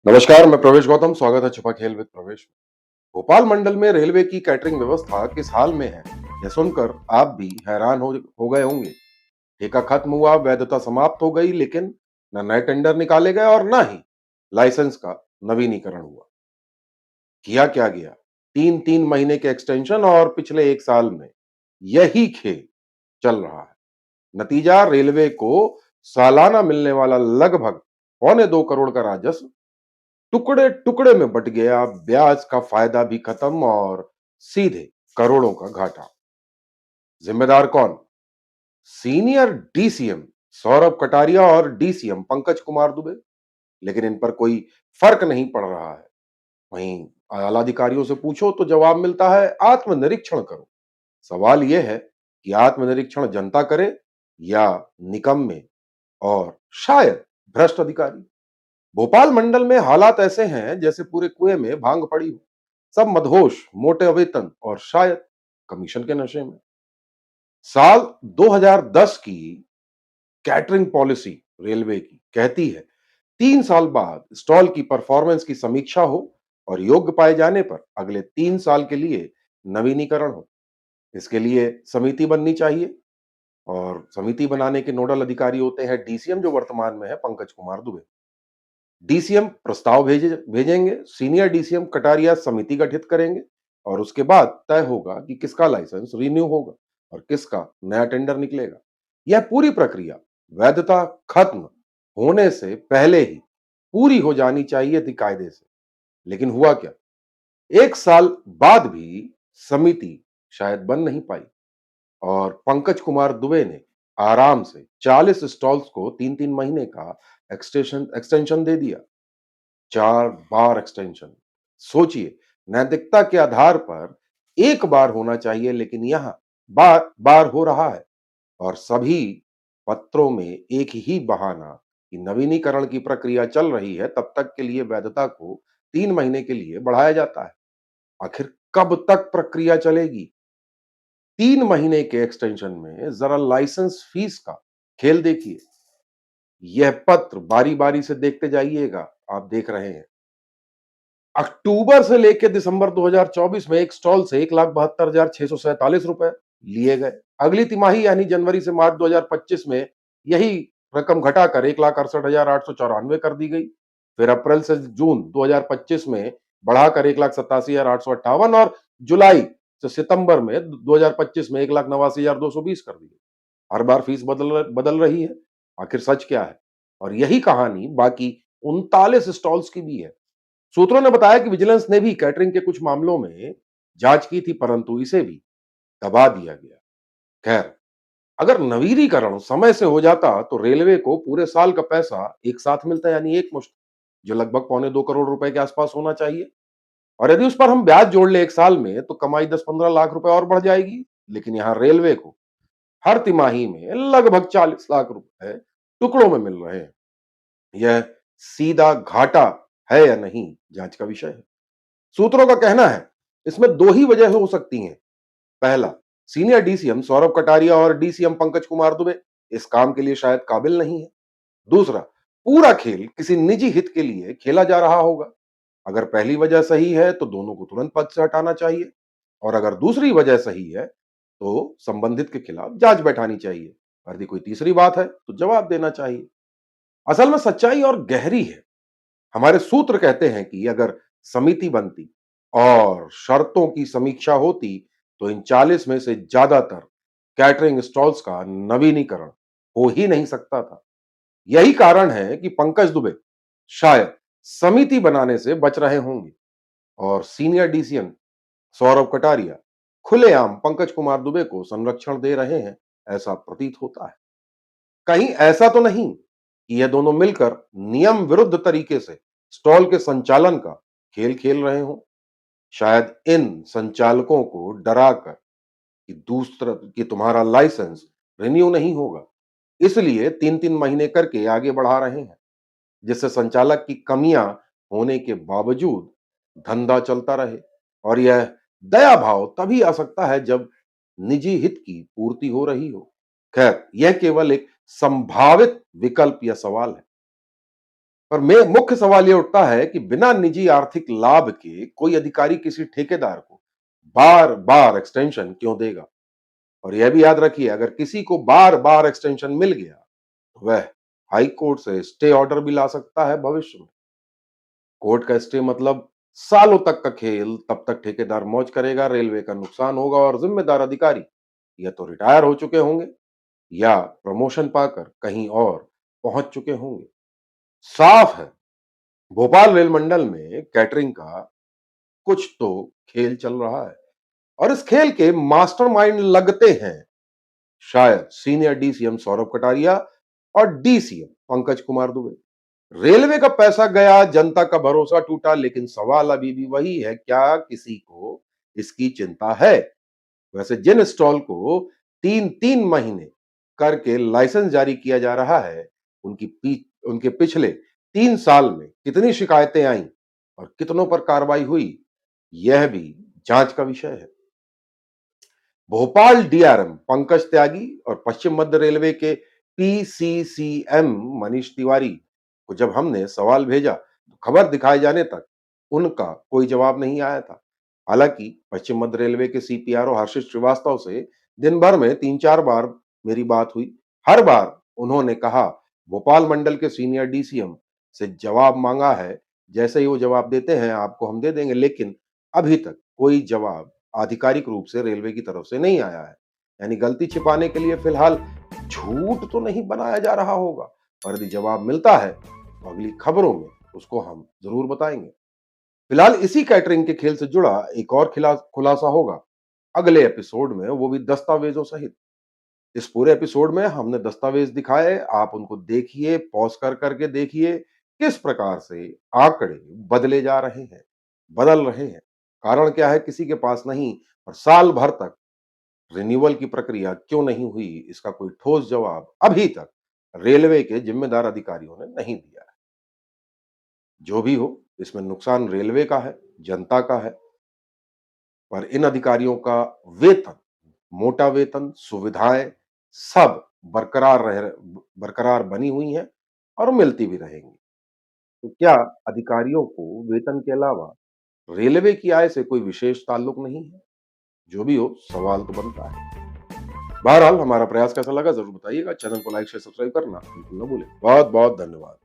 नमस्कार, मैं प्रवेश गौतम। स्वागत है छुपा खेल विद प्रवेश में। भोपाल मंडल में रेलवे की कैटरिंग व्यवस्था किस हाल में है, यह सुनकर आप भी हैरान हो गए होंगे। ठेका खत्म हुआ, वैधता समाप्त हो गई, लेकिन न नए टेंडर निकाले गए और न ही लाइसेंस का नवीनीकरण हुआ। किया क्या गया? 3-3 महीने के एक्सटेंशन और पिछले 1 साल में यही खेल चल रहा है। नतीजा, रेलवे को सालाना मिलने वाला लगभग पौने 2 करोड़ का राजस्व टुकड़े टुकड़े में बट गया। ब्याज का फायदा भी खत्म और सीधे करोड़ों का घाटा। जिम्मेदार कौन? सीनियर डीसीएम सौरभ कटारिया और डीसीएम पंकज कुमार दुबे। लेकिन इन पर कोई फर्क नहीं पड़ रहा है। वहीं आला अधिकारियों से पूछो तो जवाब मिलता है, आत्मनिरीक्षण करो। सवाल यह है कि आत्मनिरीक्षण जनता करे या निकम्मे और शायद भ्रष्ट अधिकारी। भोपाल मंडल में हालात ऐसे हैं जैसे पूरे कुएं में भांग पड़ी हो। सब मदहोश, मोटे वेतन और शायद कमीशन के नशे में। साल 2010 की कैटरिंग पॉलिसी रेलवे की कहती है, 3 साल बाद स्टॉल की परफॉर्मेंस की समीक्षा हो और योग्य पाए जाने पर अगले 3 साल के लिए नवीनीकरण हो। इसके लिए समिति बननी चाहिए और समिति बनाने के नोडल अधिकारी होते हैं डीसीएम, जो वर्तमान में है पंकज कुमार दुबे। डीसीएम प्रस्ताव भेजेंगे, सीनियर डीसीएम कटारिया समिति गठित करेंगे और उसके बाद तय होगा कि किसका लाइसेंस रिन्यू होगा और किसका नया टेंडर निकलेगा। यह पूरी प्रक्रिया वैधता खत्म होने से पहले ही पूरी हो जानी चाहिए थी कायदे से। लेकिन हुआ क्या? 1 साल बाद भी समिति शायद बन नहीं पाई और पंकज कुमार दुबे ने आराम से 40 स्टॉल्स को 3-3 महीने का एक्सटेंशन दे दिया। 4 बार एक्सटेंशन। सोचिए, नैतिकता के आधार पर एक बार होना चाहिए, लेकिन यहां बार बार हो रहा है। और सभी पत्रों में एक ही बहाना कि नवीनीकरण की प्रक्रिया चल रही है, तब तक के लिए वैधता को 3 महीने के लिए बढ़ाया जाता है। आखिर कब तक प्रक्रिया चलेगी? 3 महीने के एक्सटेंशन में जरा लाइसेंस फीस का खेल देखिए। यह पत्र बारी बारी से देखते जाइएगा। आप देख रहे हैं, अक्टूबर से लेकर दिसंबर 2024 में एक स्टॉल से 1,72,647 रुपए लिए गए। अगली तिमाही यानी जनवरी से मार्च 2025 में यही रकम घटाकर 1,68,894 कर दी गई। फिर अप्रैल से जून 2025 में बढ़ाकर 1,87,858 और जुलाई से सितंबर में 2025 में 1,89,220 कर दी गई। हर बार फीस बदल रही है। आखिर सच क्या है? और यही कहानी बाकी 39 स्टॉल्स की भी है। सूत्रों ने बताया कि विजिलेंस ने भी कैटरिंग के कुछ मामलों में जांच की थी, परंतु इसे भी दबा दिया गया। खैर, अगर नवीनीकरण समय से हो जाता तो रेलवे को पूरे साल का पैसा एक साथ मिलता, यानी एक मुश्त, जो लगभग पौने 2 करोड़ रुपए के आसपास होना चाहिए। और यदि उस पर हम ब्याज जोड़ ले 1 साल में, तो कमाई 10-15 लाख रुपए और बढ़ जाएगी। लेकिन यहां रेलवे को हर तिमाही में लगभग 40 लाख रुपए टुकड़ों में मिल रहे हैं। यह सीधा घाटा है या नहीं, जांच का विषय है। सूत्रों का कहना है, इसमें 2 ही वजह हो सकती हैं। पहला, सीनियर डीसीएम सौरभ कटारिया और डीसीएम पंकज कुमार दुबे इस काम के लिए शायद काबिल नहीं है। दूसरा, पूरा खेल किसी निजी हित के लिए खेला जा रहा होगा। अगर पहली वजह सही है तो दोनों को तुरंत पद से हटाना चाहिए और अगर दूसरी वजह सही है तो संबंधित के खिलाफ जांच बैठानी चाहिए। और यदि कोई तीसरी बात है तो जवाब देना चाहिए। असल में सच्चाई और गहरी है। हमारे सूत्र कहते हैं कि अगर समिति बनती और शर्तों की समीक्षा होती तो इन 40 में से ज्यादातर कैटरिंग स्टॉल्स का नवीनीकरण हो ही नहीं सकता था। यही कारण है कि पंकज दुबे शायद समिति बनाने से बच रहे होंगे और सीनियर डीसीएम सौरभ कटारिया खुलेआम पंकज कुमार दुबे को संरक्षण दे रहे हैं, ऐसा प्रतीत होता है। कहीं ऐसा तो नहीं कि ये दोनों मिलकर नियम विरुद्ध तरीके से स्टॉल के संचालन का खेल खेल रहे हों। शायद इन संचालकों को डराकर कि दूसरा कि तुम्हारा लाइसेंस रिन्यू नहीं होगा, इसलिए 3-3 महीने करके आगे बढ़ा रहे हैं, जिससे संचालक की कमियां होने के बावजूद धंधा चलता रहे। और यह दया भाव तभी आ सकता है जब निजी हित की पूर्ति हो रही हो। खैर, यह केवल एक संभावित विकल्प या सवाल है। पर मैं मुख्य सवाल ये उठता है कि बिना निजी आर्थिक लाभ के कोई अधिकारी किसी ठेकेदार को बार बार एक्सटेंशन क्यों देगा? और यह भी याद रखिए, अगर किसी को बार बार एक्सटेंशन मिल गया तो वह हाई कोर्ट से स्टे ऑर्डर भी ला सकता है भविष्य में। कोर्ट का स्टे मतलब सालों तक का खेल, तब तक ठेकेदार मौज करेगा, रेलवे का नुकसान होगा और जिम्मेदार अधिकारी या तो रिटायर हो चुके होंगे या प्रमोशन पाकर कहीं और पहुंच चुके होंगे। साफ है, भोपाल रेल मंडल में कैटरिंग का कुछ तो खेल चल रहा है और इस खेल के मास्टरमाइंड लगते हैं शायद सीनियर डीसीएम सौरभ कटारिया और डीसीएम पंकज कुमार दुबे। रेलवे का पैसा गया, जनता का भरोसा टूटा, लेकिन सवाल अभी भी वही है, क्या किसी को इसकी चिंता है? वैसे जिन स्टॉल को 3-3 महीने करके लाइसेंस जारी किया जा रहा है, उनके पिछले 3 साल में कितनी शिकायतें आईं और कितनों पर कार्रवाई हुई, यह भी जांच का विषय है। भोपाल डीआरएम पंकज त्यागी और पश्चिम मध्य रेलवे के पीसीसीएम मनीष तिवारी को जब हमने सवाल भेजा तो खबर दिखाए जाने तक उनका कोई जवाब नहीं आया था। हालांकि पश्चिम मध्य रेलवे के सीपीआरओ हर्षित श्रीवास्तव से दिन भर में 3-4 बार मेरी बात हुई। हर बार उन्होंने कहा भोपाल मंडल के सीनियर डीसीएम से जवाब मांगा है, जैसे ही वो जवाब देते हैं आपको हम दे देंगे, लेकिन अभी तक कोई जवाब आधिकारिक रूप से रेलवे की तरफ से नहीं आया है। यानी गलती छिपाने के लिए फिलहाल झूठ तो नहीं बनाया जा रहा होगा, और यदि जवाब मिलता है तो अगली खबरों में उसको हम जरूर बताएंगे। फिलहाल इसी कैटरिंग के खेल से जुड़ा एक और खुलासा होगा अगले एपिसोड में, वो भी दस्तावेजों सहित। इस पूरे एपिसोड में हमने दस्तावेज दिखाए, आप उनको देखिए, पॉज कर करके देखिए किस प्रकार से आंकड़े बदले जा रहे हैं, बदल रहे हैं। कारण क्या है किसी के पास नहीं, और साल भर तक रिन्यूअल की प्रक्रिया क्यों नहीं हुई, इसका कोई ठोस जवाब अभी तक रेलवे के जिम्मेदार अधिकारियों ने नहीं दिया है। जो भी हो, इसमें नुकसान रेलवे का है, जनता का है, पर इन अधिकारियों का वेतन, मोटा वेतन, सुविधाएं सब बरकरार बनी हुई हैं और मिलती भी रहेंगी। तो क्या अधिकारियों को वेतन के अलावा रेलवे की आय से कोई विशेष ताल्लुक नहीं है? जो भी हो, सवाल तो बनता है। बहरहाल हमारा प्रयास कैसा लगा जरूर बताइएगा। चैनल को लाइक शेयर सब्सक्राइब करना बिल्कुल न भूलें। बहुत बहुत धन्यवाद।